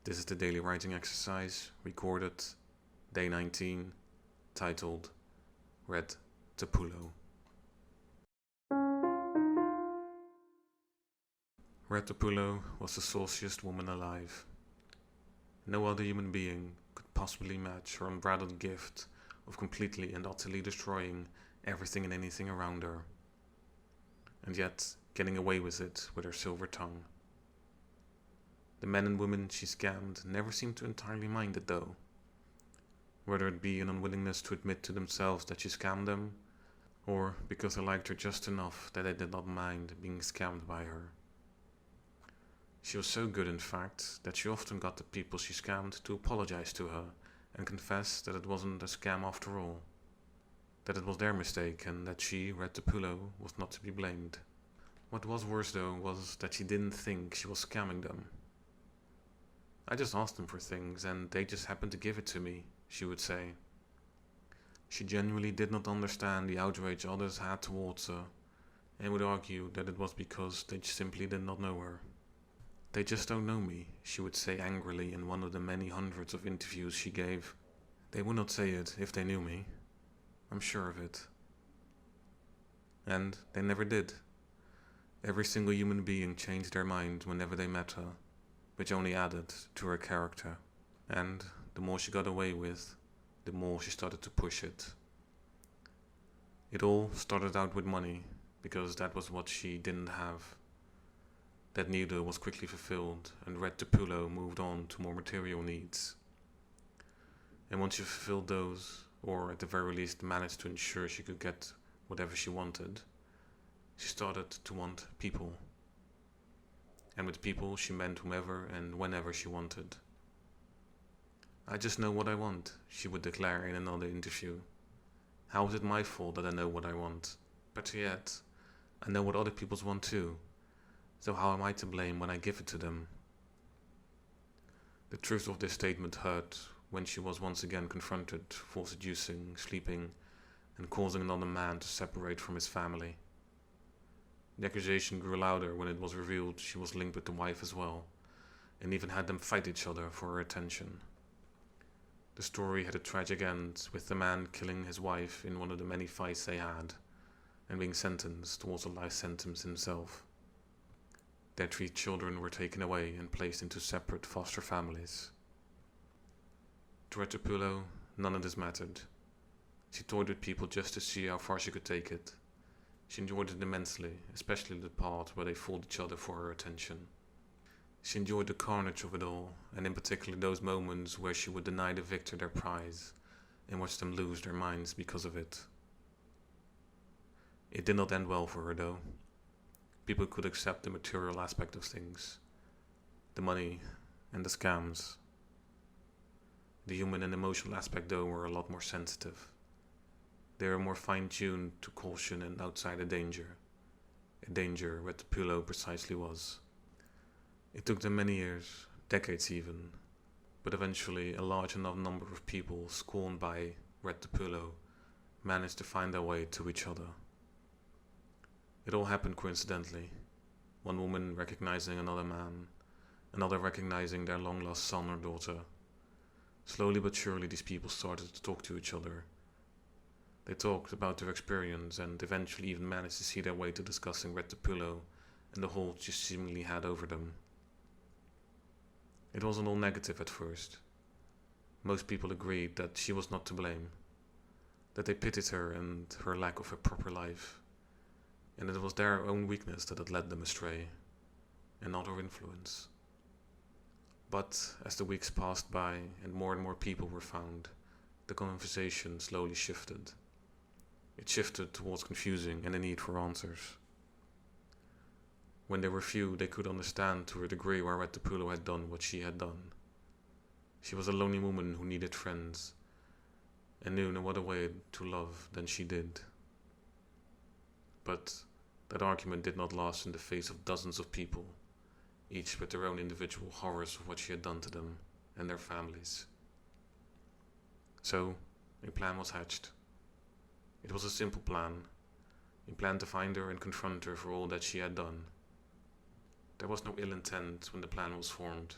This is the daily writing exercise, recorded day 19, titled Red Tapula. Red Tapula was the sauciest woman alive. No other human being could possibly match her unbridled gift of completely and utterly destroying everything and anything around her, and yet getting away with it with her silver tongue. The men and women she scammed never seemed to entirely mind it though, whether it be an unwillingness to admit to themselves that she scammed them, or because they liked her just enough that they did not mind being scammed by her. She was so good, in fact, that she often got the people she scammed to apologize to her and confess that it wasn't a scam after all, that it was their mistake and that she, Red Tapula, was not to be blamed. What was worse though was that she didn't think she was scamming them. "I just asked them for things and they just happened to give it to me," she would say. She genuinely did not understand the outrage others had towards her, and would argue that it was because they simply did not know her. "They just don't know me," she would say angrily in one of the many hundreds of interviews she gave. "They would not say it if they knew me. I'm sure of it." And they never did. Every single human being changed their mind whenever they met her, which only added to her character. And the more she got away with, the more she started to push it. It all started out with money, because that was what she didn't have. That neither was quickly fulfilled, and Red Tapula moved on to more material needs. And once she fulfilled those, or at the very least managed to ensure she could get whatever she wanted, she started to want people. And with people she meant whomever and whenever she wanted. "I just know what I want," she would declare in another interview. "How is it my fault that I know what I want? Better yet, I know what other people want too. So how am I to blame when I give it to them?" The truth of this statement hurt when she was once again confronted for seducing, sleeping, and causing another man to separate from his family. The accusation grew louder when it was revealed she was linked with the wife as well, and even had them fight each other for her attention. The story had a tragic end, with the man killing his wife in one of the many fights they had, and being sentenced towards a life sentence himself. Their 3 children were taken away and placed into separate foster families. To Red Tapula, none of this mattered. She toyed with people just to see how far she could take it. She enjoyed it immensely, especially the part where they fooled each other for her attention. She enjoyed the carnage of it all, and in particular those moments where she would deny the victor their prize and watch them lose their minds because of it. It did not end well for her though. People could accept the material aspect of things, the money and the scams. The human and emotional aspect though were a lot more sensitive. They were more fine-tuned to caution and outside a danger Red Tapula precisely was. It took them many years, decades even, but eventually a large enough number of people scorned by Red Tapula managed to find their way to each other. It all happened coincidentally, one woman recognizing another man, another recognizing their long-lost son or daughter. Slowly but surely these people started to talk to each other. They talked about their experience and eventually even managed to see their way to discussing Red Tapula and the hold she seemingly had over them. It wasn't all negative at first. Most people agreed that she was not to blame, that they pitied her and her lack of a proper life, and it was their own weakness that had led them astray, and not her influence. But as the weeks passed by and more people were found, the conversation slowly shifted. It shifted towards confusing and a need for answers. When there were few, they could understand to a degree why Red Tapula had done what she had done. She was a lonely woman who needed friends, and knew no other way to love than she did. But that argument did not last in the face of dozens of people, each with their own individual horrors of what she had done to them and their families. So, a plan was hatched. It was a simple plan, a plan to find her and confront her for all that she had done. There was no ill intent when the plan was formed.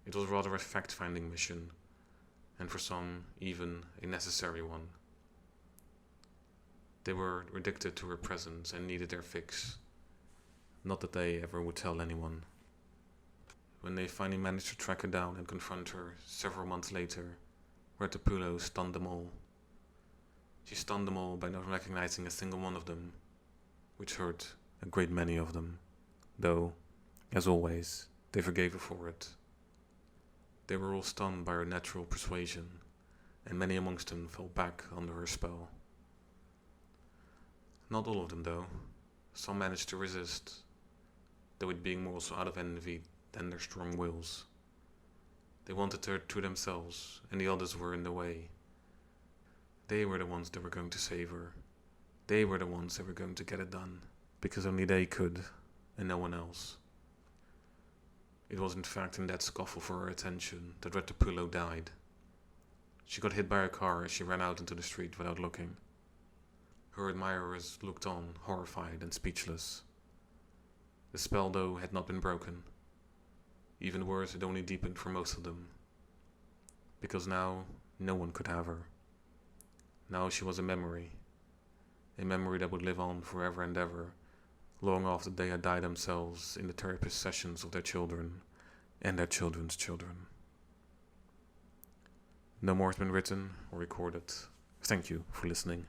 It was rather a fact-finding mission, and for some, even a necessary one. They were addicted to her presence and needed their fix. Not that they ever would tell anyone. When they finally managed to track her down and confront her several months later, Tapula stunned them all. She stunned them all by not recognizing a single one of them, which hurt a great many of them, though, as always, they forgave her for it. They were all stunned by her natural persuasion, and many amongst them fell back under her spell. Not all of them, though. Some managed to resist, though it being more so out of envy than their strong wills. They wanted her to themselves, and the others were in the way. They were the ones that were going to save her. They were the ones that were going to get it done, because only they could, and no one else. It was in fact in that scuffle for her attention that Tapula died. She got hit by a car as she ran out into the street without looking. Her admirers looked on, horrified and speechless. The spell, though, had not been broken. Even worse, it only deepened for most of them. Because now, no one could have her. Now she was a memory that would live on forever and ever, long after they had died themselves in the therapist sessions of their children and their children's children. No more has been written or recorded. Thank you for listening.